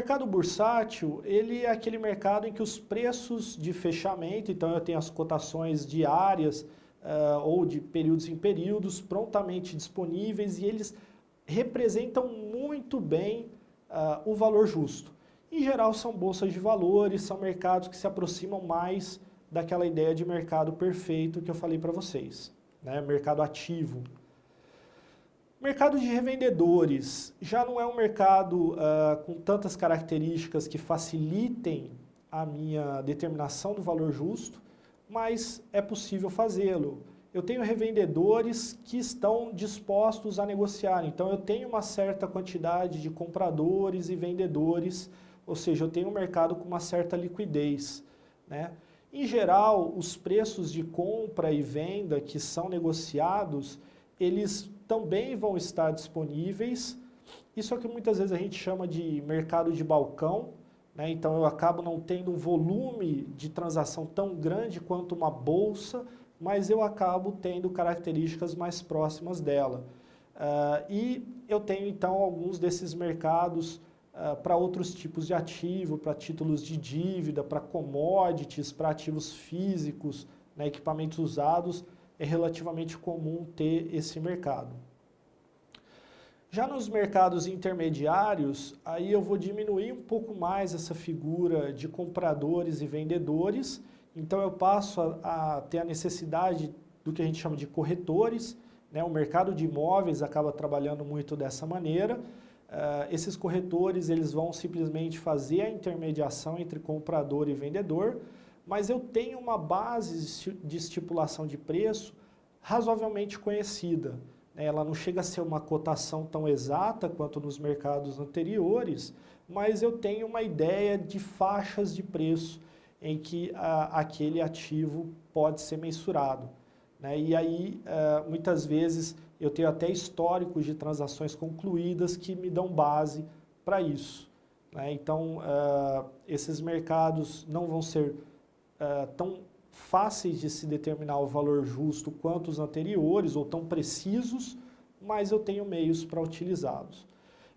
mercado bursátil, ele é aquele mercado em que os preços de fechamento, então eu tenho as cotações diárias ou de períodos em períodos prontamente disponíveis e eles representam muito bem o valor justo. Em geral são bolsas de valores, são mercados que se aproximam mais daquela ideia de mercado perfeito que eu falei para vocês, né? Mercado ativo. Mercado de revendedores já não é um mercado com tantas características que facilitem a minha determinação do valor justo, mas é possível fazê-lo. Eu tenho revendedores que estão dispostos a negociar, então eu tenho uma certa quantidade de compradores e vendedores, ou seja, eu tenho um mercado com uma certa liquidez, né? Em geral, os preços de compra e venda que são negociados, eles também vão estar disponíveis. Isso é o que muitas vezes a gente chama de mercado de balcão, né? Então eu acabo não tendo um volume de transação tão grande quanto uma bolsa, mas eu acabo tendo características mais próximas dela. E eu tenho então alguns desses mercados para outros tipos de ativo, para títulos de dívida, para commodities, para ativos físicos, né, equipamentos usados, é relativamente comum ter esse mercado. Já nos mercados intermediários, aí eu vou diminuir um pouco mais essa figura de compradores e vendedores, então eu passo a ter a necessidade do que a gente chama de corretores, né? O mercado de imóveis acaba trabalhando muito dessa maneira. Esses corretores eles vão simplesmente fazer a intermediação entre comprador e vendedor, mas eu tenho uma base de estipulação de preço razoavelmente conhecida. Ela não chega a ser uma cotação tão exata quanto nos mercados anteriores, mas eu tenho uma ideia de faixas de preço em que aquele ativo pode ser mensurado, né? E aí, muitas vezes, eu tenho até históricos de transações concluídas que me dão base para isso, né? Então, esses mercados não vão ser tão fáceis de se determinar o valor justo quanto os anteriores, ou tão precisos, mas eu tenho meios para utilizá-los.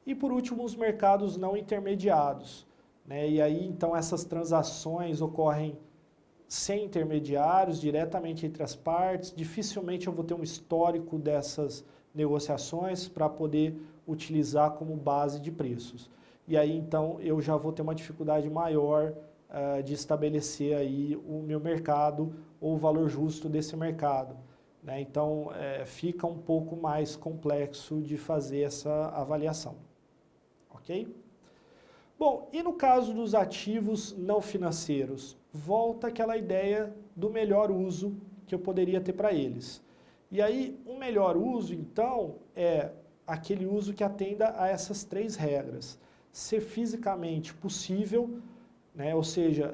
E por último, os mercados não intermediados, né? E aí, então, essas transações ocorrem sem intermediários, diretamente entre as partes, dificilmente eu vou ter um histórico dessas negociações para poder utilizar como base de preços. E aí, então, eu já vou ter uma dificuldade maior de estabelecer aí o meu mercado ou o valor justo desse mercado, né? Então, fica um pouco mais complexo de fazer essa avaliação, ok? Bom, e no caso dos ativos não financeiros, volta aquela ideia do melhor uso que eu poderia ter para eles. E aí, o melhor uso, então, é aquele uso que atenda a essas três regras. Ser fisicamente possível, né? Ou seja,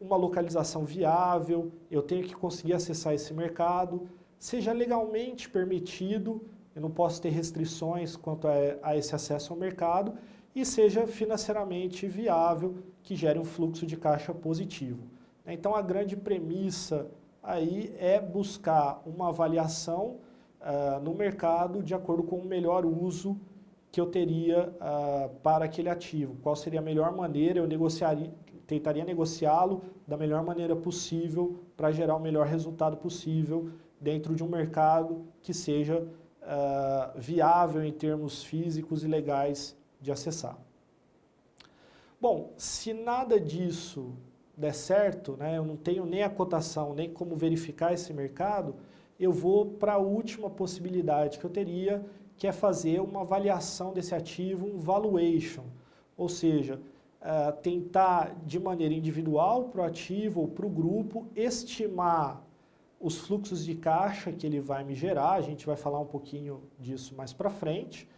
uma localização viável, eu tenho que conseguir acessar esse mercado, seja legalmente permitido, eu não posso ter restrições quanto a esse acesso ao mercado, e seja financeiramente viável, que gere um fluxo de caixa positivo. Então, a grande premissa aí é buscar uma avaliação no mercado de acordo com o melhor uso que eu teria para aquele ativo. Qual seria a melhor maneira, eu tentaria negociá-lo da melhor maneira possível para gerar o melhor resultado possível dentro de um mercado que seja viável em termos físicos e legais de acessar. Bom, se nada disso der certo, né, eu não tenho nem a cotação, nem como verificar esse mercado, eu vou para a última possibilidade que eu teria, que é fazer uma avaliação desse ativo, um valuation, ou seja, tentar de maneira individual para o ativo ou para o grupo estimar os fluxos de caixa que ele vai me gerar, a gente vai falar um pouquinho disso mais para frente,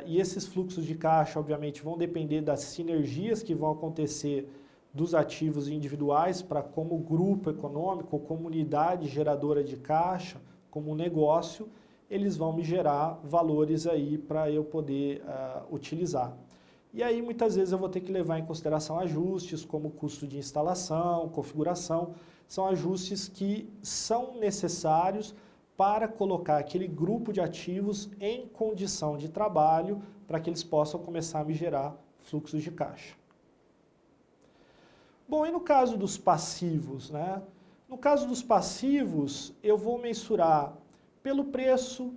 e esses fluxos de caixa, obviamente, vão depender das sinergias que vão acontecer dos ativos individuais para como grupo econômico, ou comunidade geradora de caixa, como negócio, eles vão me gerar valores aí para eu poder utilizar. E aí, muitas vezes, eu vou ter que levar em consideração ajustes, como custo de instalação, configuração, são ajustes que são necessários para colocar aquele grupo de ativos em condição de trabalho para que eles possam começar a me gerar fluxos de caixa. Bom, e no caso dos passivos, né? No caso dos passivos, eu vou mensurar pelo preço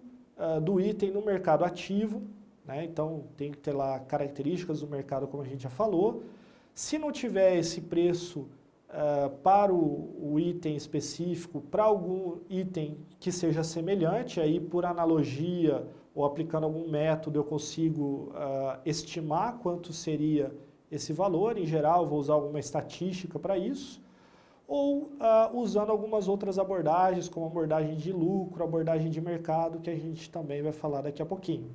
do item no mercado ativo, né? Então tem que ter lá características do mercado, como a gente já falou. Se não tiver esse preço para o item específico, para algum item que seja semelhante, aí por analogia ou aplicando algum método eu consigo estimar quanto seria esse valor. Em geral, vou usar alguma estatística para isso, ou usando algumas outras abordagens, como abordagem de lucro, abordagem de mercado, que a gente também vai falar daqui a pouquinho.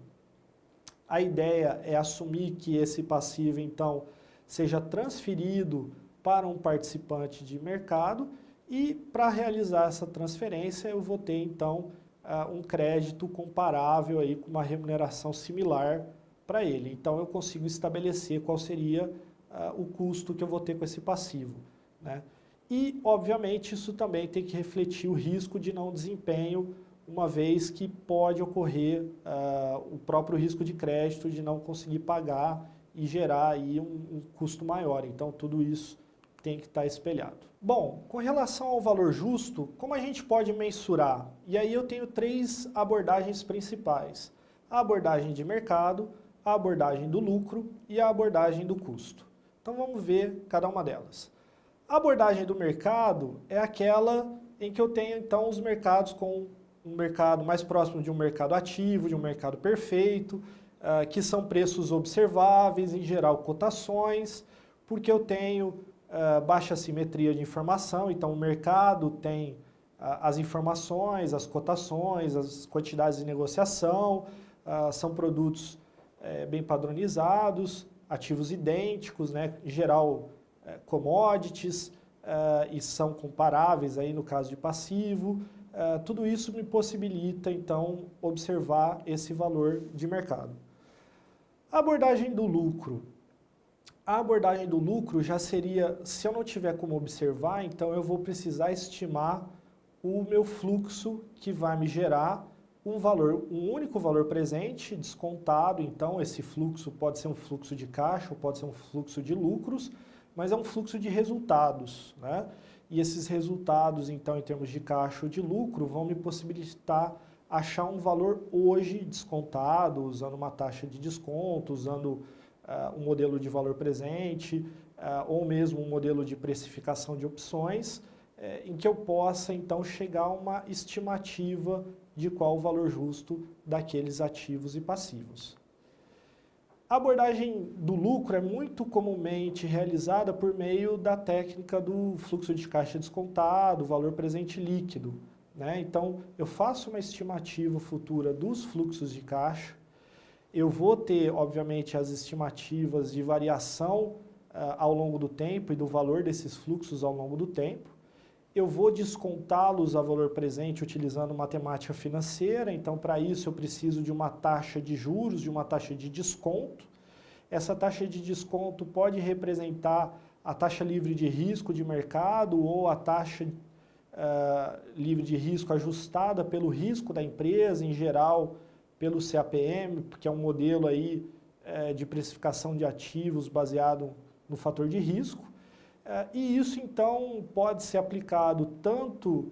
A ideia é assumir que esse passivo, então, seja transferido para um participante de mercado e, para realizar essa transferência, eu vou ter, então, um crédito comparável aí com uma remuneração similar para ele. Então, eu consigo estabelecer qual seria o custo que eu vou ter com esse passivo, né? E, obviamente, isso também tem que refletir o risco de não desempenho, uma vez que pode ocorrer o próprio risco de crédito de não conseguir pagar e gerar aí um custo maior. Então, tudo isso tem que estar espelhado. Bom, com relação ao valor justo, como a gente pode mensurar? E aí eu tenho 3 abordagens principais: a abordagem de mercado, a abordagem do lucro e a abordagem do custo. Então, vamos ver cada uma delas. A abordagem do mercado é aquela em que eu tenho, então, os mercados com um mercado mais próximo de um mercado ativo, de um mercado perfeito, que são preços observáveis, em geral cotações, porque eu tenho baixa simetria de informação. Então, o mercado tem as informações, as cotações, as quantidades de negociação, são produtos bem padronizados, ativos idênticos, né? Em geral, commodities, e são comparáveis aí no caso de passivo. Tudo isso me possibilita, então, observar esse valor de mercado. A abordagem do lucro. A abordagem do lucro já seria, se eu não tiver como observar, então eu vou precisar estimar o meu fluxo que vai me gerar um único valor presente, descontado. Então, esse fluxo pode ser um fluxo de caixa, ou pode ser um fluxo de lucros, mas é um fluxo de resultados, né? E esses resultados, então, em termos de caixa ou de lucro, vão me possibilitar achar um valor hoje descontado, usando uma taxa de desconto, usando um modelo de valor presente, ou mesmo um modelo de precificação de opções, em que eu possa, então, chegar a uma estimativa de qual o valor justo daqueles ativos e passivos. A abordagem do lucro é muito comumente realizada por meio da técnica do fluxo de caixa descontado, valor presente líquido, né? Então, eu faço uma estimativa futura dos fluxos de caixa, eu vou ter, obviamente, as estimativas de variação ao longo do tempo e do valor desses fluxos ao longo do tempo. Eu vou descontá-los a valor presente utilizando matemática financeira. Então, para isso, eu preciso de uma taxa de juros, de uma taxa de desconto. Essa taxa de desconto pode representar a taxa livre de risco de mercado ou a taxa livre de risco ajustada pelo risco da empresa, em geral, pelo CAPM, que é um modelo aí, de precificação de ativos baseado no fator de risco. E isso, então, pode ser aplicado tanto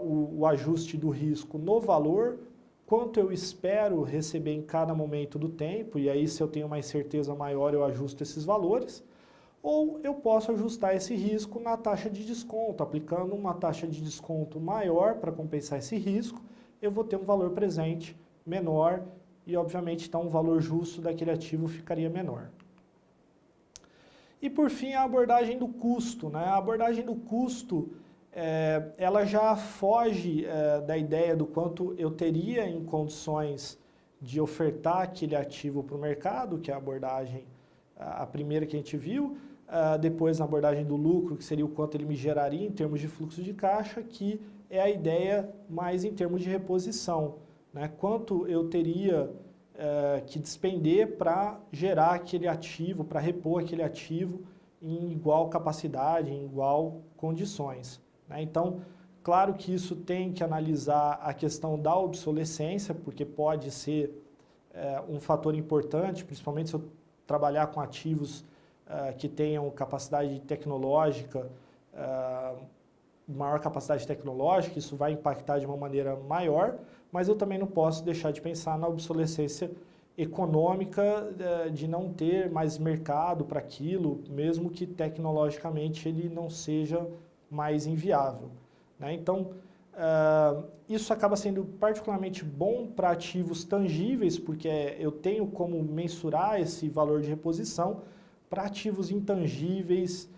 o ajuste do risco no valor, quanto eu espero receber em cada momento do tempo, e aí, se eu tenho uma incerteza maior, eu ajusto esses valores, ou eu posso ajustar esse risco na taxa de desconto. Aplicando uma taxa de desconto maior para compensar esse risco, eu vou ter um valor presente menor e, obviamente, então, o valor justo daquele ativo ficaria menor. E, por fim, a abordagem do custo, né? A abordagem do custo, ela já foge da ideia do quanto eu teria em condições de ofertar aquele ativo para o mercado, que é a abordagem, a primeira que a gente viu. Depois, a abordagem do lucro, que seria o quanto ele me geraria em termos de fluxo de caixa, que é a ideia mais em termos de reposição, né? Quanto eu teria que despender para gerar aquele ativo, para repor aquele ativo em igual capacidade, em igual condições, né? Então, claro que isso tem que analisar a questão da obsolescência, porque pode ser um fator importante, principalmente se eu trabalhar com ativos que tenham capacidade tecnológica, maior capacidade tecnológica, isso vai impactar de uma maneira maior, mas eu também não posso deixar de pensar na obsolescência econômica de não ter mais mercado para aquilo, mesmo que tecnologicamente ele não seja mais inviável, né? Então, isso acaba sendo particularmente bom para ativos tangíveis, porque eu tenho como mensurar esse valor de reposição. Para ativos intangíveis,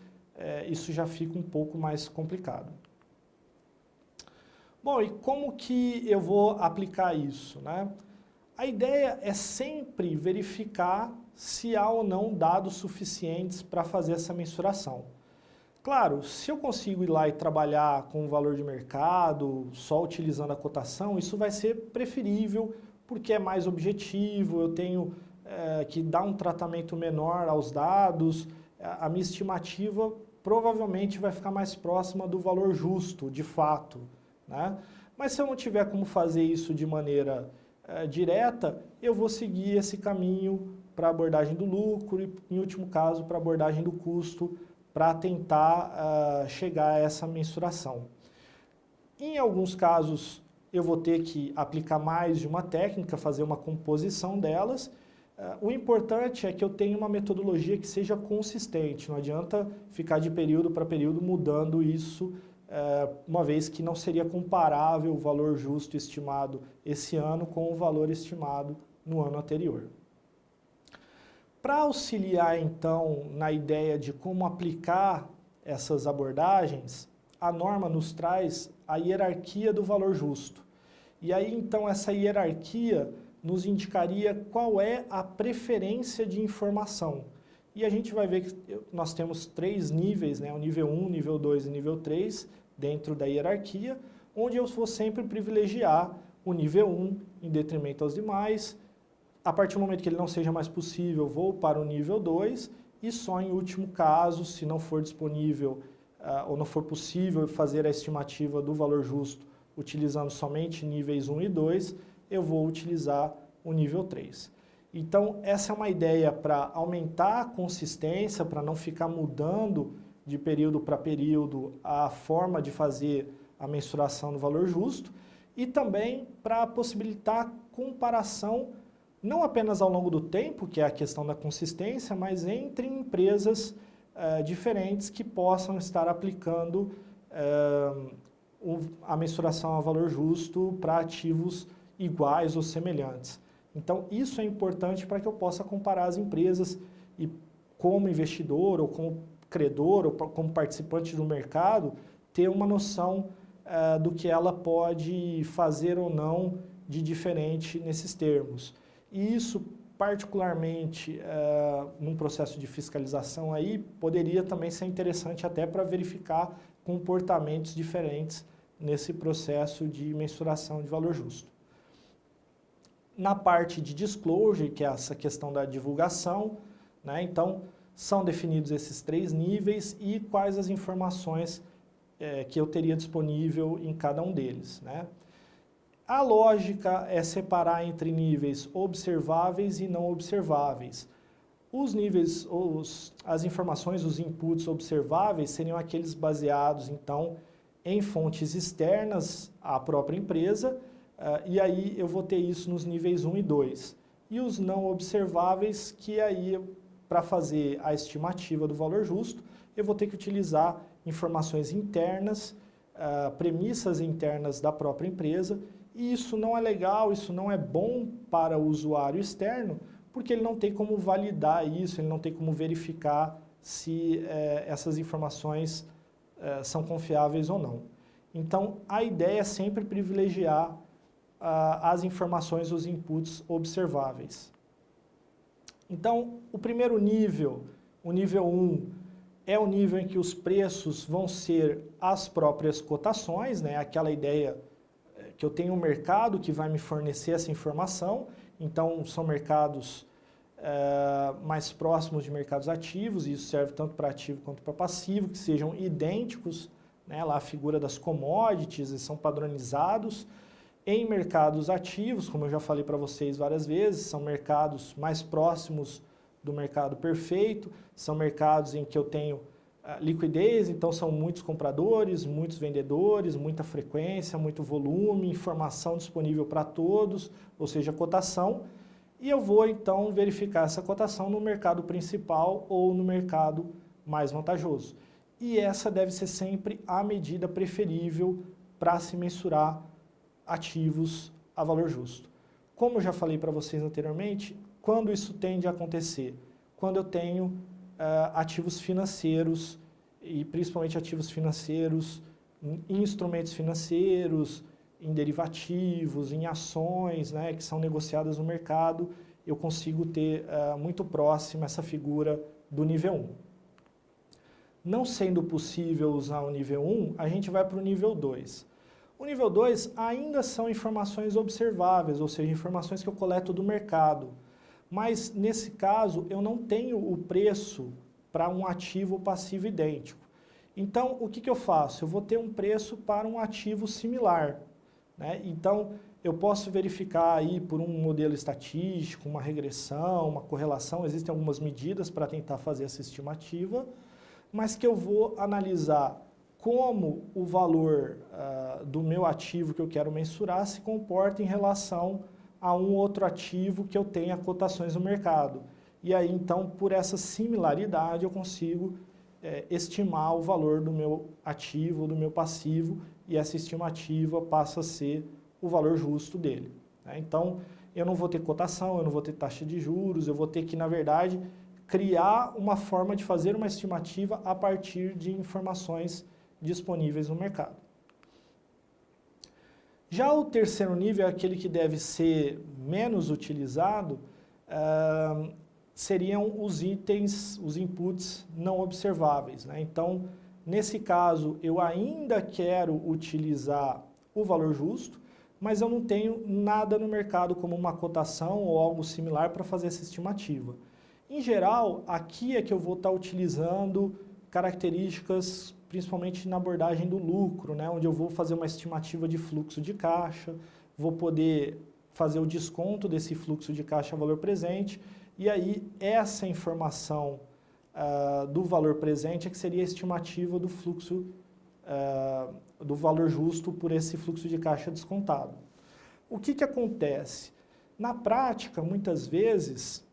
isso já fica um pouco mais complicado. Bom, e como que eu vou aplicar isso, né? A ideia é sempre verificar se há ou não dados suficientes para fazer essa mensuração. Claro, se eu consigo ir lá e trabalhar com o valor de mercado, só utilizando a cotação, isso vai ser preferível, porque é mais objetivo, eu tenho que dar um tratamento menor aos dados, a minha estimativa provavelmente vai ficar mais próxima do valor justo, de fato, né? Mas se eu não tiver como fazer isso de maneira direta, eu vou seguir esse caminho para a abordagem do lucro e, em último caso, para a abordagem do custo, para tentar chegar a essa mensuração. Em alguns casos, eu vou ter que aplicar mais de uma técnica, fazer uma composição delas. O importante é que eu tenha uma metodologia que seja consistente, não adianta ficar de período para período mudando isso, uma vez que não seria comparável o valor justo estimado esse ano com o valor estimado no ano anterior. Para auxiliar, então, na ideia de como aplicar essas abordagens, a norma nos traz a hierarquia do valor justo. E aí, então, essa hierarquia nos indicaria qual é a preferência de informação. E a gente vai ver que nós temos 3 níveis, né? O nível 1, nível 2 e nível 3, dentro da hierarquia, onde eu vou sempre privilegiar o nível 1 em detrimento aos demais. A partir do momento que ele não seja mais possível, vou para o nível 2 e só em último caso, se não for disponível ou não for possível fazer a estimativa do valor justo utilizando somente níveis 1 e 2, eu vou utilizar o nível 3. Então, essa é uma ideia para aumentar a consistência, para não ficar mudando de período para período a forma de fazer a mensuração do valor justo e também para possibilitar comparação não apenas ao longo do tempo, que é a questão da consistência, mas entre empresas diferentes que possam estar aplicando a mensuração a valor justo para ativos iguais ou semelhantes. Então, isso é importante para que eu possa comparar as empresas e, como investidor, ou como credor, ou como participante do mercado, ter uma noção do que ela pode fazer ou não de diferente nesses termos. E isso, particularmente, num processo de fiscalização aí, poderia também ser interessante até para verificar comportamentos diferentes nesse processo de mensuração de valor justo. Na parte de disclosure, que é essa questão da divulgação, né? Então, são definidos esses 3 níveis e quais as informações que eu teria disponível em cada um deles, né? A lógica é separar entre níveis observáveis e não observáveis. Os níveis, as informações, os inputs observáveis seriam aqueles baseados, então, em fontes externas à própria empresa, e aí eu vou ter isso nos níveis 1 e 2. E os não observáveis, que aí, para fazer a estimativa do valor justo, eu vou ter que utilizar informações internas, premissas internas da própria empresa, e isso não é legal, isso não é bom para o usuário externo, porque ele não tem como validar isso, ele não tem como verificar se essas informações são confiáveis ou não. Então, a ideia é sempre privilegiar as informações, os inputs observáveis. Então, o primeiro nível, o nível 1, é o nível em que os preços vão ser as próprias cotações, né? Aquela ideia que eu tenho um mercado que vai me fornecer essa informação, então são mercados mais próximos de mercados ativos, e isso serve tanto para ativo quanto para passivo, que sejam idênticos, né? Lá a figura das commodities, eles são padronizados. Em mercados ativos, como eu já falei para vocês várias vezes, são mercados mais próximos do mercado perfeito, são mercados em que eu tenho liquidez, então são muitos compradores, muitos vendedores, muita frequência, muito volume, informação disponível para todos, ou seja, cotação, e eu vou então verificar essa cotação no mercado principal ou no mercado mais vantajoso. E essa deve ser sempre a medida preferível para se mensurar ativos a valor justo. Como eu já falei para vocês anteriormente, quando isso tende a acontecer? Quando eu tenho ativos financeiros, e principalmente ativos financeiros em instrumentos financeiros, em derivativos, em ações, né, que são negociadas no mercado, eu consigo ter muito próximo essa figura do nível 1. Não sendo possível usar o nível 1, a gente vai para o nível 2. O nível 2 ainda são informações observáveis, ou seja, informações que eu coleto do mercado. Mas, nesse caso, eu não tenho o preço para um ativo passivo idêntico. Então, o que eu faço? Eu vou ter um preço para um ativo similar, né? Então, eu posso verificar aí por um modelo estatístico, uma regressão, uma correlação, existem algumas medidas para tentar fazer essa estimativa, mas que eu vou analisar como o valor do meu ativo que eu quero mensurar se comporta em relação a um outro ativo que eu tenha cotações no mercado. E aí, então, por essa similaridade, eu consigo estimar o valor do meu ativo, do meu passivo, e essa estimativa passa a ser o valor justo dele, né? Então, eu não vou ter cotação, eu não vou ter taxa de juros, eu vou ter que, na verdade, criar uma forma de fazer uma estimativa a partir de informações disponíveis no mercado. Já o terceiro nível, aquele que deve ser menos utilizado, seriam os itens, os inputs não observáveis, né? Então, nesse caso, eu ainda quero utilizar o valor justo, mas eu não tenho nada no mercado como uma cotação ou algo similar para fazer essa estimativa. Em geral, aqui é que eu vou estar utilizando características, principalmente na abordagem do lucro, né? Onde eu vou fazer uma estimativa de fluxo de caixa, vou poder fazer o desconto desse fluxo de caixa a valor presente, e aí essa informação do valor presente é que seria a estimativa do fluxo, do valor justo por esse fluxo de caixa descontado. O que acontece? Na prática, muitas vezes,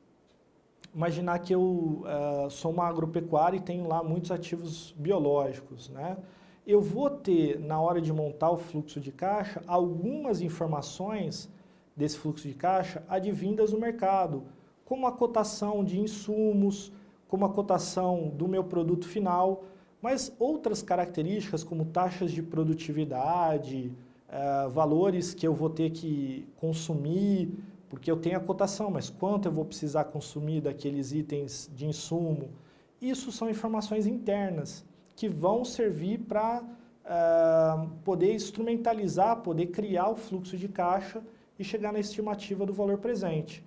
imaginar que eu sou uma agropecuária e tenho lá muitos ativos biológicos, né? Eu vou ter, na hora de montar o fluxo de caixa, algumas informações desse fluxo de caixa advindas do mercado, como a cotação de insumos, como a cotação do meu produto final, mas outras características como taxas de produtividade, valores que eu vou ter que consumir, porque eu tenho a cotação, mas quanto eu vou precisar consumir daqueles itens de insumo? Isso são informações internas que vão servir para poder instrumentalizar, poder criar o fluxo de caixa e chegar na estimativa do valor presente.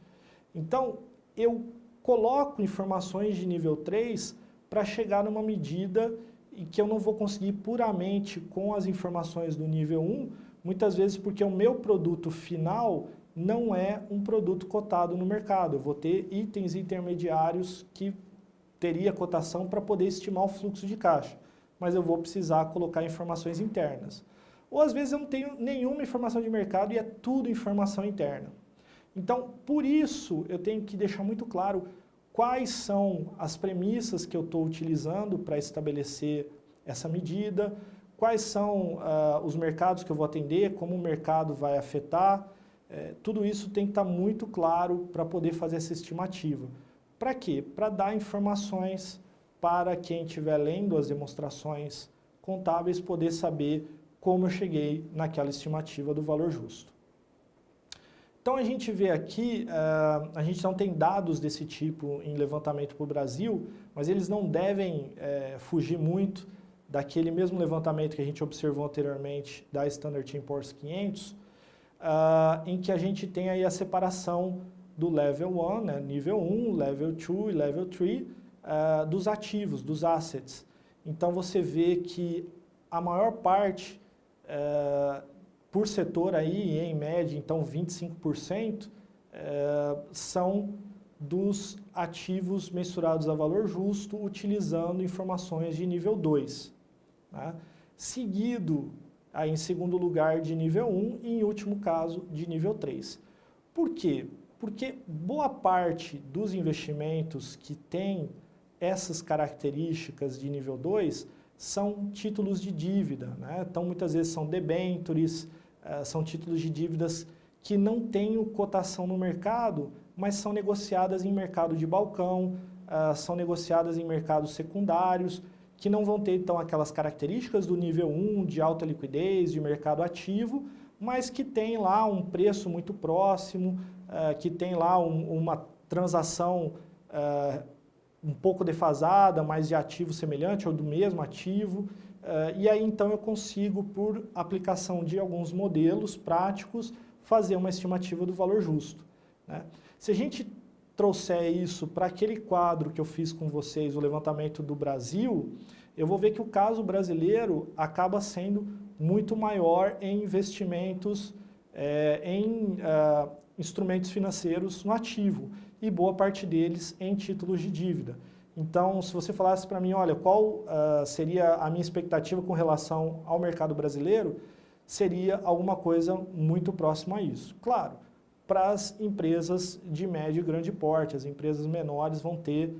Então, eu coloco informações de nível 3 para chegar numa medida em que eu não vou conseguir puramente com as informações do nível 1, muitas vezes porque o meu produto final não é um produto cotado no mercado. Eu vou ter itens intermediários que teria cotação para poder estimar o fluxo de caixa, mas eu vou precisar colocar informações internas. Ou às vezes eu não tenho nenhuma informação de mercado e é tudo informação interna. Então, por isso, eu tenho que deixar muito claro quais são as premissas que eu estou utilizando para estabelecer essa medida, quais são os mercados que eu vou atender, como o mercado vai afetar. Tudo isso tem que estar muito claro para poder fazer essa estimativa. Para quê? Para dar informações para quem estiver lendo as demonstrações contábeis poder saber como eu cheguei naquela estimativa do valor justo. Então a gente vê aqui, a gente não tem dados desse tipo em levantamento para o Brasil, mas eles não devem fugir muito daquele mesmo levantamento que a gente observou anteriormente da Standard & Poor's 500, em que a gente tem aí a separação do Level 1, né, nível 1, Level 2 e Level 3, dos ativos, dos assets. Então você vê que a maior parte, por setor aí, em média, então 25%, são dos ativos mensurados a valor justo utilizando informações de nível 2, né? Seguido, aí, em segundo lugar, de nível 1 e, em último caso, de nível 3. Por quê? Porque boa parte dos investimentos que têm essas características de nível 2 são títulos de dívida, né? Então, muitas vezes são debentures, são títulos de dívidas que não têm cotação no mercado, mas são negociadas em mercado de balcão, são negociadas em mercados secundários, que não vão ter, então, aquelas características do nível 1, de alta liquidez, de mercado ativo, mas que tem lá um preço muito próximo, que tem lá uma transação um pouco defasada, mas de ativo semelhante ou do mesmo ativo. E aí, então, eu consigo, por aplicação de alguns modelos práticos, fazer uma estimativa do valor justo, né? Se a gente trouxer isso para aquele quadro que eu fiz com vocês, o levantamento do Brasil, eu vou ver que o caso brasileiro acaba sendo muito maior em investimentos, em instrumentos financeiros no ativo, e boa parte deles em títulos de dívida. Então, se você falasse para mim, olha, qual seria a minha expectativa com relação ao mercado brasileiro, seria alguma coisa muito próxima a isso. Claro, para as empresas de médio e grande porte, as empresas menores vão ter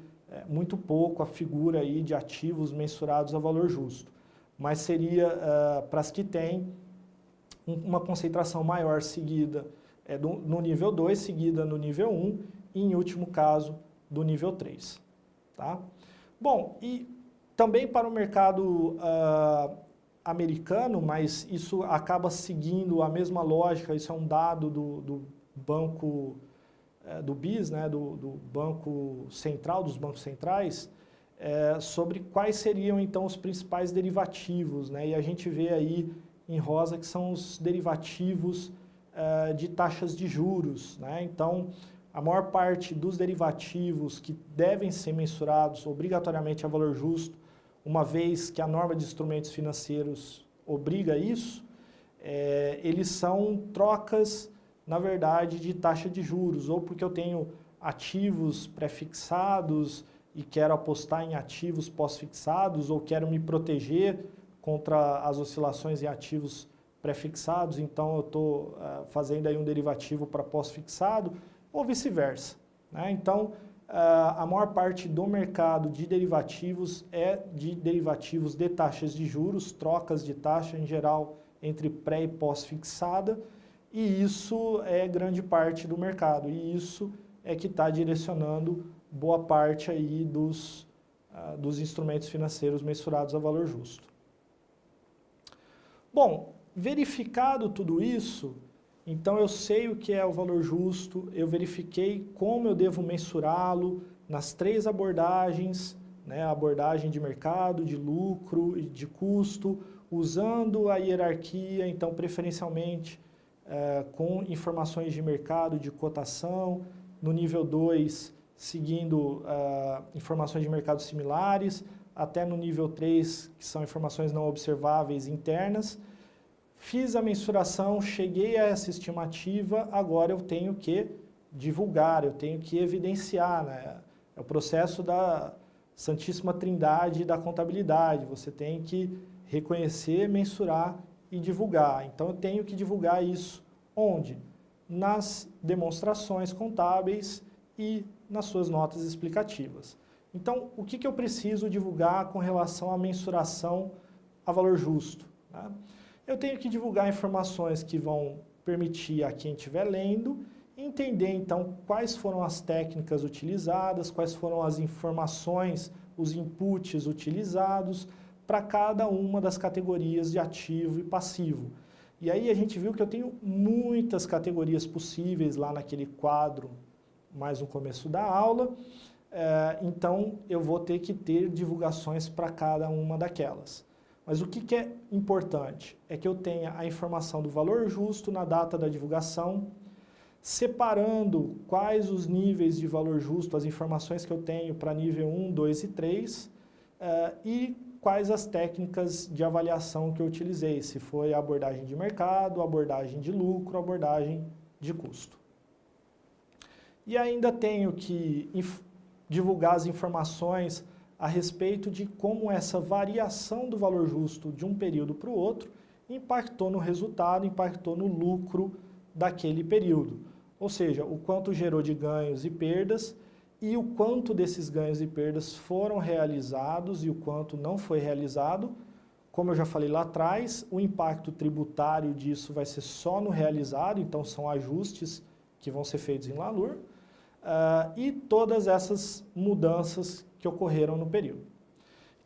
muito pouco a figura aí de ativos mensurados a valor justo, mas seria para as que têm uma concentração maior seguida no nível 2, seguida no nível 1 e, em último caso, do nível 3. Tá? Bom, e também para o mercado americano, mas isso acaba seguindo a mesma lógica, isso é um dado do banco, do BIS, né, do Banco Central, dos bancos centrais, sobre quais seriam então os principais derivativos, né, e a gente vê aí em rosa que são os derivativos de taxas de juros, né, então a maior parte dos derivativos que devem ser mensurados obrigatoriamente a valor justo, uma vez que a norma de instrumentos financeiros obriga isso, eles são trocas, na verdade, de taxa de juros, ou porque eu tenho ativos pré-fixados e quero apostar em ativos pós-fixados, ou quero me proteger contra as oscilações em ativos pré-fixados, então eu estou fazendo aí um derivativo para pós-fixado, ou vice-versa, né? Então, a maior parte do mercado de derivativos é de derivativos de taxas de juros, trocas de taxa em geral entre pré e pós-fixada, e isso é grande parte do mercado, e isso é que está direcionando boa parte aí dos instrumentos financeiros mensurados a valor justo. Bom, verificado tudo isso, então eu sei o que é o valor justo, eu verifiquei como eu devo mensurá-lo nas 3 abordagens, né, a abordagem de mercado, de lucro e de custo, usando a hierarquia, então preferencialmente com informações de mercado, de cotação, no nível 2, seguindo informações de mercado similares, até no nível 3, que são informações não observáveis internas. Fiz a mensuração, cheguei a essa estimativa, agora eu tenho que divulgar, eu tenho que evidenciar, né? É o processo da Santíssima Trindade da contabilidade, você tem que reconhecer, mensurar e divulgar. Então eu tenho que divulgar isso onde? Nas demonstrações contábeis e nas suas notas explicativas. Então, o que eu preciso divulgar com relação à mensuração a valor justo, né? Eu tenho que divulgar informações que vão permitir a quem estiver lendo entender, então, quais foram as técnicas utilizadas, quais foram as informações, os inputs utilizados para cada uma das categorias de ativo e passivo. E aí a gente viu que eu tenho muitas categorias possíveis lá naquele quadro, mais no começo da aula, então eu vou ter que ter divulgações para cada uma daquelas. Mas o que é importante é que eu tenha a informação do valor justo na data da divulgação, separando quais os níveis de valor justo, as informações que eu tenho para nível 1, 2 e 3, e quais as técnicas de avaliação que eu utilizei, se foi a abordagem de mercado, a abordagem de lucro, a abordagem de custo. E ainda tenho que divulgar as informações a respeito de como essa variação do valor justo de um período para o outro impactou no resultado, impactou no lucro daquele período. Ou seja, o quanto gerou de ganhos e perdas e o quanto desses ganhos e perdas foram realizados e o quanto não foi realizado. Como eu já falei lá atrás, o impacto tributário disso vai ser só no realizado, então são ajustes que vão ser feitos em LALUR, e todas essas mudanças que ocorreram no período.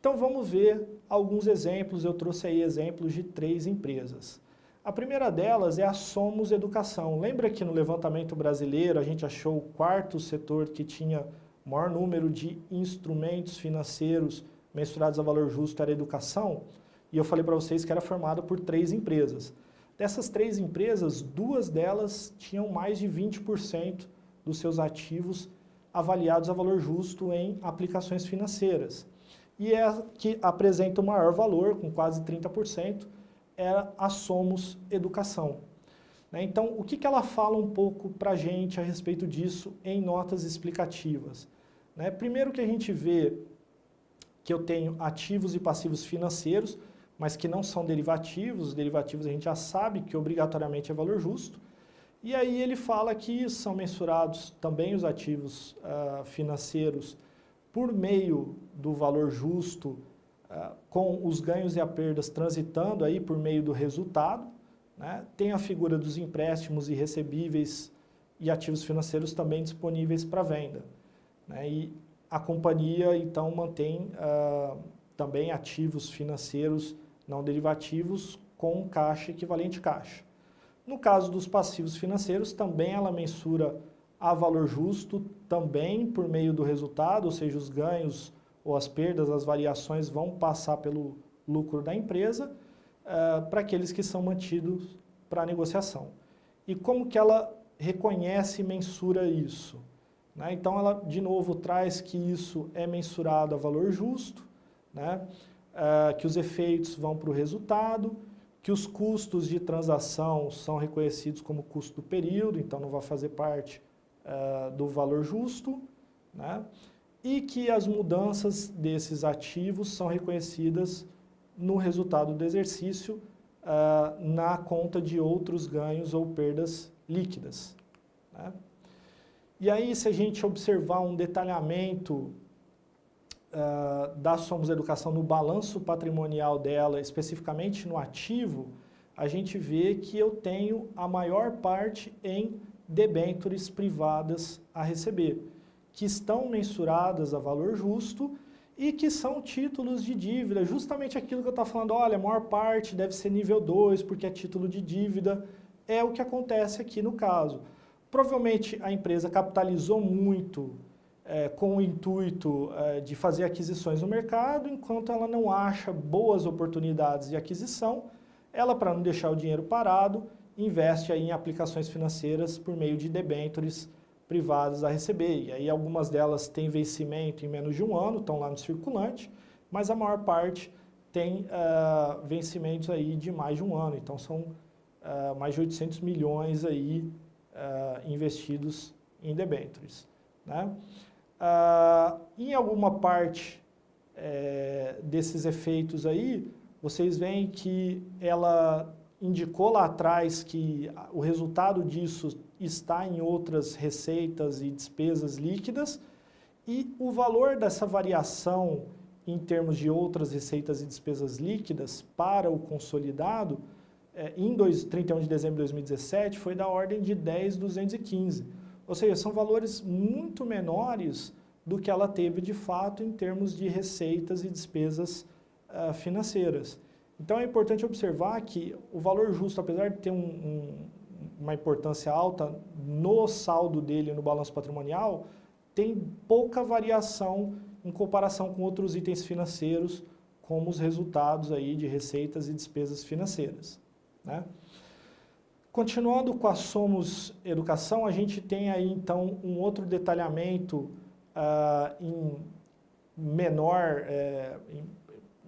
Então vamos ver alguns exemplos, eu trouxe aí exemplos de 3 empresas. A primeira delas é a Somos Educação. Lembra que no levantamento brasileiro a gente achou o 4º setor que tinha o maior número de instrumentos financeiros mensurados a valor justo era a educação? E eu falei para vocês que era formado por 3 empresas. Dessas 3 empresas, 2 delas tinham mais de 20% dos seus ativos avaliados a valor justo em aplicações financeiras. E a que apresenta o maior valor, com quase 30%, era a Somos Educação. Então, o que ela fala um pouco para a gente a respeito disso em notas explicativas? Primeiro que a gente vê que eu tenho ativos e passivos financeiros, mas que não são derivativos. Os derivativos a gente já sabe que obrigatoriamente é valor justo. E aí ele fala que são mensurados também os ativos financeiros por meio do valor justo, com os ganhos e as perdas transitando aí por meio do resultado. Tem a figura dos empréstimos e recebíveis e ativos financeiros também disponíveis para venda. E a companhia, então, mantém também ativos financeiros não derivativos com caixa equivalente caixa. No caso dos passivos financeiros, também ela mensura a valor justo, também por meio do resultado, ou seja, os ganhos ou as perdas, as variações vão passar pelo lucro da empresa para aqueles que são mantidos para negociação. E como que ela reconhece e mensura isso? Então, ela, de novo, traz que isso é mensurado a valor justo, que os efeitos vão para o resultado, que os custos de transação são reconhecidos como custo do período, então não vai fazer parte do valor justo, e que as mudanças desses ativos são reconhecidas no resultado do exercício na conta de outros ganhos ou perdas líquidas. E aí, se a gente observar um detalhamento da Somos Educação no balanço patrimonial dela, especificamente no ativo, a gente vê que eu tenho a maior parte em debêntures privadas a receber, que estão mensuradas a valor justo e que são títulos de dívida, justamente aquilo que eu estava falando, olha, a maior parte deve ser nível 2, porque é título de dívida, é o que acontece aqui no caso. Provavelmente a empresa capitalizou muito com o intuito de fazer aquisições no mercado, enquanto ela não acha boas oportunidades de aquisição, ela, para não deixar o dinheiro parado, investe aí em aplicações financeiras por meio de debêntures privadas a receber. E aí algumas delas têm vencimento em menos de 1 ano, estão lá no circulante, mas a maior parte tem vencimentos aí de mais de 1 ano. Então são mais de 800 milhões aí investidos em debêntures. Em alguma parte desses efeitos aí, vocês veem que ela indicou lá atrás que o resultado disso está em outras receitas e despesas líquidas, e o valor dessa variação em termos de outras receitas e despesas líquidas para o consolidado, em 31 de dezembro de 2017, foi da ordem de 10.215. Ou seja, são valores muito menores do que ela teve de fato em termos de receitas e despesas financeiras. Então é importante observar que o valor justo, apesar de ter uma importância alta no saldo dele, no balanço patrimonial, tem pouca variação em comparação com outros itens financeiros, como os resultados aí de receitas e despesas financeiras. Continuando com a Somos Educação, a gente tem aí então um outro detalhamento em menor,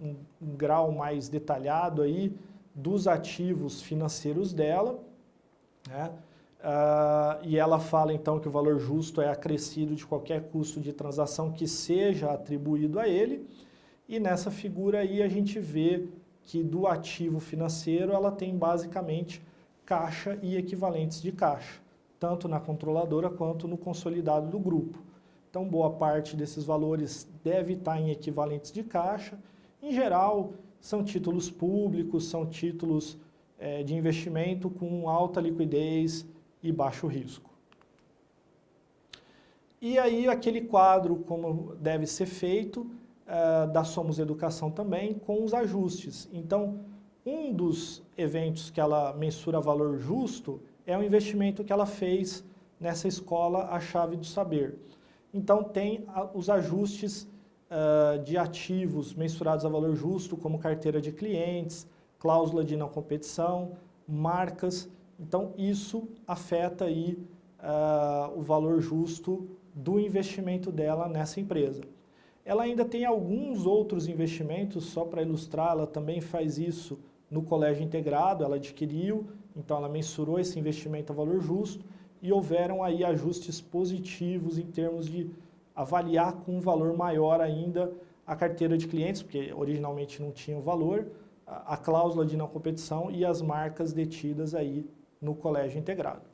um grau mais detalhado aí dos ativos financeiros dela. E ela fala então que o valor justo é acrescido de qualquer custo de transação que seja atribuído a ele. E nessa figura aí a gente vê que do ativo financeiro ela tem basicamente caixa e equivalentes de caixa, tanto na controladora quanto no consolidado do grupo. Então, boa parte desses valores deve estar em equivalentes de caixa. Em geral, são títulos públicos, são títulos de investimento com alta liquidez e baixo risco. E aí, aquele quadro, como deve ser feito, da Somos Educação também, com os ajustes. Então, um dos eventos que ela mensura valor justo é o investimento que ela fez nessa escola A Chave do Saber. Então, tem os ajustes de ativos mensurados a valor justo, como carteira de clientes, cláusula de não competição, marcas. Então, isso afeta aí o valor justo do investimento dela nessa empresa. Ela ainda tem alguns outros investimentos, só para ilustrar, ela também faz isso no colégio integrado, ela adquiriu, então ela mensurou esse investimento a valor justo e houveram aí ajustes positivos em termos de avaliar com um valor maior ainda a carteira de clientes, porque originalmente não tinha o valor, a cláusula de não competição e as marcas detidas aí no colégio integrado.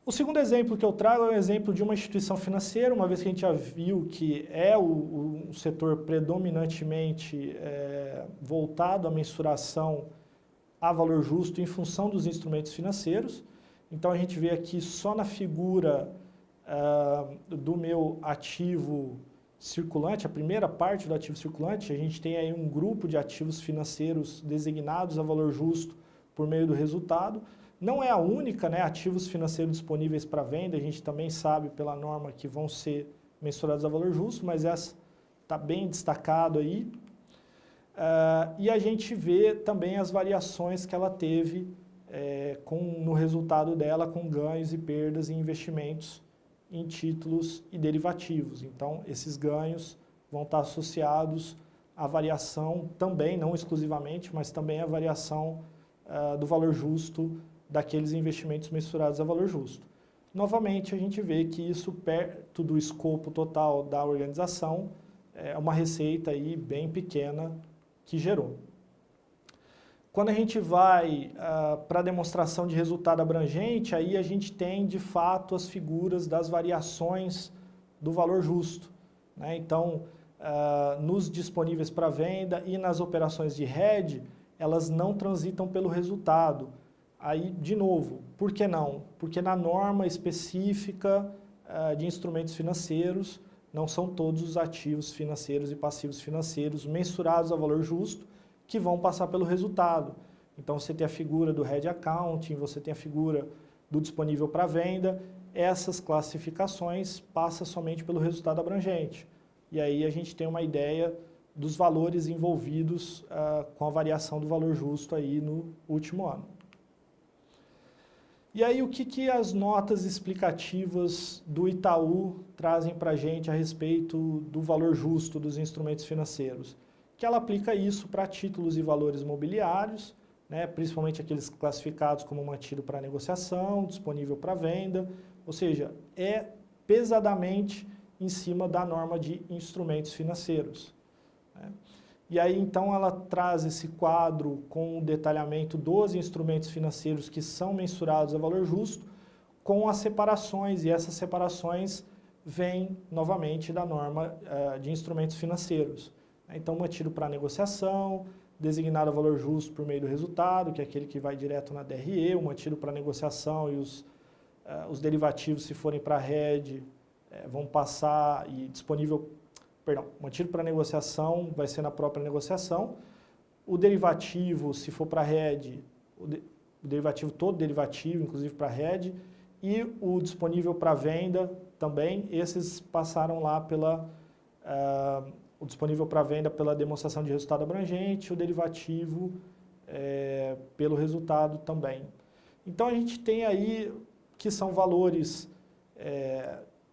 O segundo exemplo que eu trago é um exemplo de uma instituição financeira, uma vez que a gente já viu que é um setor predominantemente voltado à mensuração a valor justo em função dos instrumentos financeiros. Então, a gente vê aqui só na figura do meu ativo circulante, a primeira parte do ativo circulante, a gente tem aí um grupo de ativos financeiros designados a valor justo por meio do resultado. Não é a única, né, ativos financeiros disponíveis para venda, a gente também sabe pela norma que vão ser mensurados a valor justo, mas essa está bem destacado aí. E a gente vê também as variações que ela teve no resultado dela com ganhos e perdas em investimentos em títulos e derivativos. Então, esses ganhos vão estar associados à variação também, não exclusivamente, mas também à variação do valor justo daqueles investimentos mensurados a valor justo. Novamente, a gente vê que isso, perto do escopo total da organização, é uma receita aí bem pequena que gerou. Quando a gente vai para a demonstração de resultado abrangente, aí a gente tem, de fato, as figuras das variações do valor justo, né? Então, nos disponíveis para venda e nas operações de hedge, elas não transitam pelo resultado. Aí, de novo, por que não? Porque na norma específica de instrumentos financeiros, não são todos os ativos financeiros e passivos financeiros mensurados a valor justo que vão passar pelo resultado. Então, você tem a figura do hedge accounting, você tem a figura do disponível para venda, essas classificações passam somente pelo resultado abrangente. E aí a gente tem uma ideia dos valores envolvidos com a variação do valor justo aí no último ano. E aí, o que as notas explicativas do Itaú trazem para a gente a respeito do valor justo dos instrumentos financeiros? Que ela aplica isso para títulos e valores mobiliários, né, principalmente aqueles classificados como mantido para negociação, disponível para venda, ou seja, é pesadamente em cima da norma de instrumentos financeiros, né? E aí, então, ela traz esse quadro com o detalhamento dos instrumentos financeiros que são mensurados a valor justo, com as separações, e essas separações vêm, novamente, da norma de instrumentos financeiros. Então, mantido para negociação, designado a valor justo por meio do resultado, que é aquele que vai direto na DRE, o mantido para negociação e os derivativos, se forem para hedge, vão passar e mantido para negociação vai ser na própria negociação. O derivativo, se for para hedge, o derivativo, todo derivativo, inclusive para hedge, e o disponível para venda também, esses passaram lá o disponível para venda pela demonstração de resultado abrangente, o derivativo pelo resultado também. Então, a gente tem aí que são valores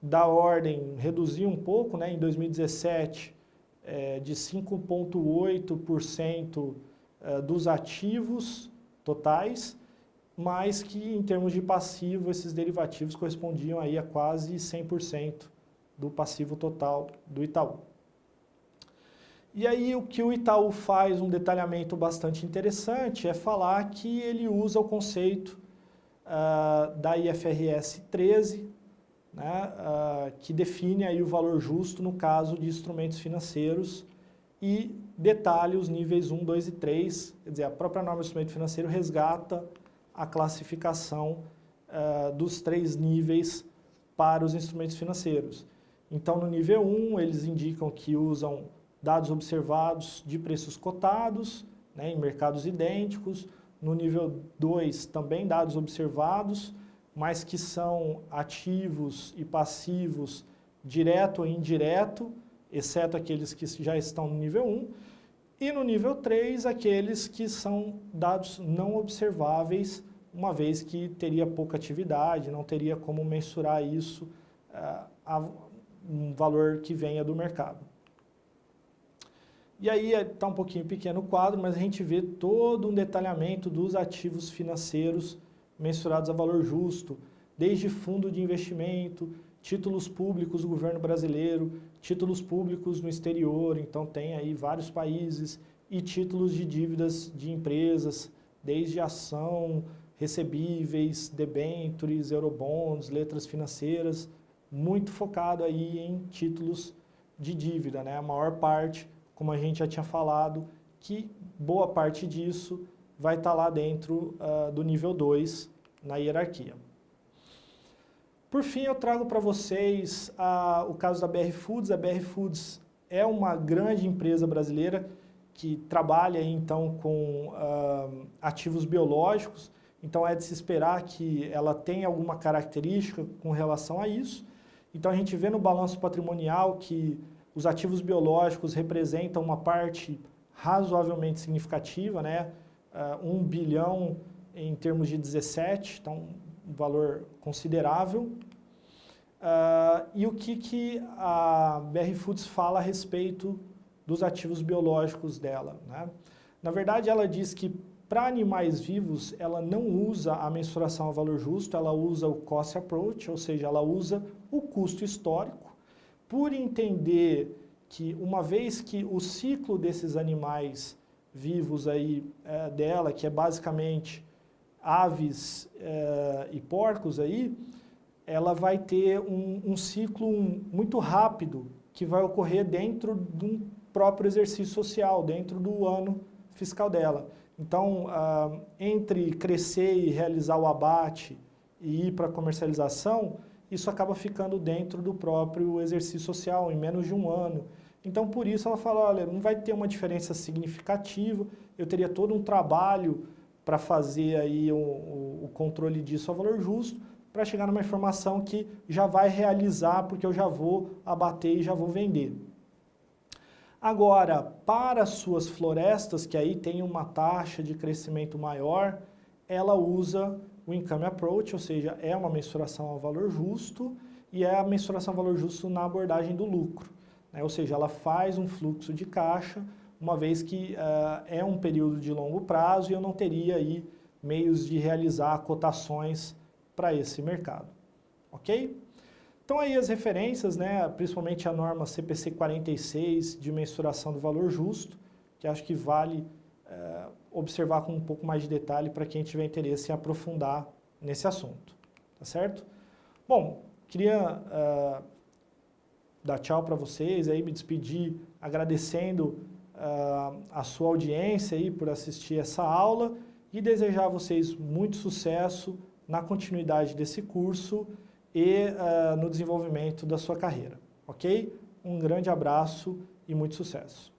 da ordem, reduzir um pouco, né, em 2017, de 5,8% dos ativos totais, mas que em termos de passivo, esses derivativos correspondiam aí a quase 100% do passivo total do Itaú. E aí o que o Itaú faz, um detalhamento bastante interessante, é falar que ele usa o conceito da IFRS 13, né, que define aí o valor justo no caso de instrumentos financeiros e detalha os níveis 1, 2 e 3, quer dizer, a própria norma do instrumento financeiro resgata a classificação dos 3 níveis para os instrumentos financeiros. Então, no nível 1, eles indicam que usam dados observados de preços cotados, né, em mercados idênticos. No nível 2, também dados observados, mas que são ativos e passivos direto ou indireto, exceto aqueles que já estão no nível 1. E no nível 3, aqueles que são dados não observáveis, uma vez que teria pouca atividade, não teria como mensurar isso a um valor que venha do mercado. E aí está um pouquinho pequeno o quadro, mas a gente vê todo um detalhamento dos ativos financeiros mensurados a valor justo, desde fundo de investimento, títulos públicos do governo brasileiro, títulos públicos no exterior, então tem aí vários países, e títulos de dívidas de empresas, desde ação, recebíveis, debêntures, eurobonds, letras financeiras, muito focado aí em títulos de dívida, né? A maior parte, como a gente já tinha falado, que boa parte disso vai estar lá dentro do nível 2 na hierarquia. Por fim, eu trago para vocês o caso da BR Foods. A BR Foods é uma grande empresa brasileira que trabalha então com ativos biológicos, então é de se esperar que ela tenha alguma característica com relação a isso. Então a gente vê no balanço patrimonial que os ativos biológicos representam uma parte razoavelmente significativa, né? 1 bilhão em termos de 17, então um valor considerável. E o que a BR Foods fala a respeito dos ativos biológicos dela, né? Na verdade, ela diz que para animais vivos, ela não usa a mensuração a valor justo, ela usa o cost approach, ou seja, ela usa o custo histórico, por entender que uma vez que o ciclo desses animais vivos aí dela, que é basicamente aves e porcos aí, ela vai ter um ciclo muito rápido que vai ocorrer dentro de um próprio exercício social, dentro do ano fiscal dela. Então, entre crescer e realizar o abate e ir para a comercialização, isso acaba ficando dentro do próprio exercício social, em menos de um ano. Então, por isso ela fala, olha, não vai ter uma diferença significativa, eu teria todo um trabalho para fazer aí o controle disso a valor justo, para chegar numa informação que já vai realizar, porque eu já vou abater e já vou vender. Agora, para as suas florestas, que aí tem uma taxa de crescimento maior, ela usa o Income Approach, ou seja, é uma mensuração ao valor justo, e é a mensuração ao valor justo na abordagem do lucro, né? Ou seja, ela faz um fluxo de caixa, uma vez que é um período de longo prazo e eu não teria aí meios de realizar cotações para esse mercado, ok? Então aí as referências, né, principalmente a norma CPC 46 de mensuração do valor justo, que acho que vale observar com um pouco mais de detalhe para quem tiver interesse em aprofundar nesse assunto, tá certo? Bom, queria dar tchau para vocês, aí me despedir agradecendo a sua audiência aí por assistir essa aula e desejar a vocês muito sucesso na continuidade desse curso e no desenvolvimento da sua carreira, ok? Um grande abraço e muito sucesso!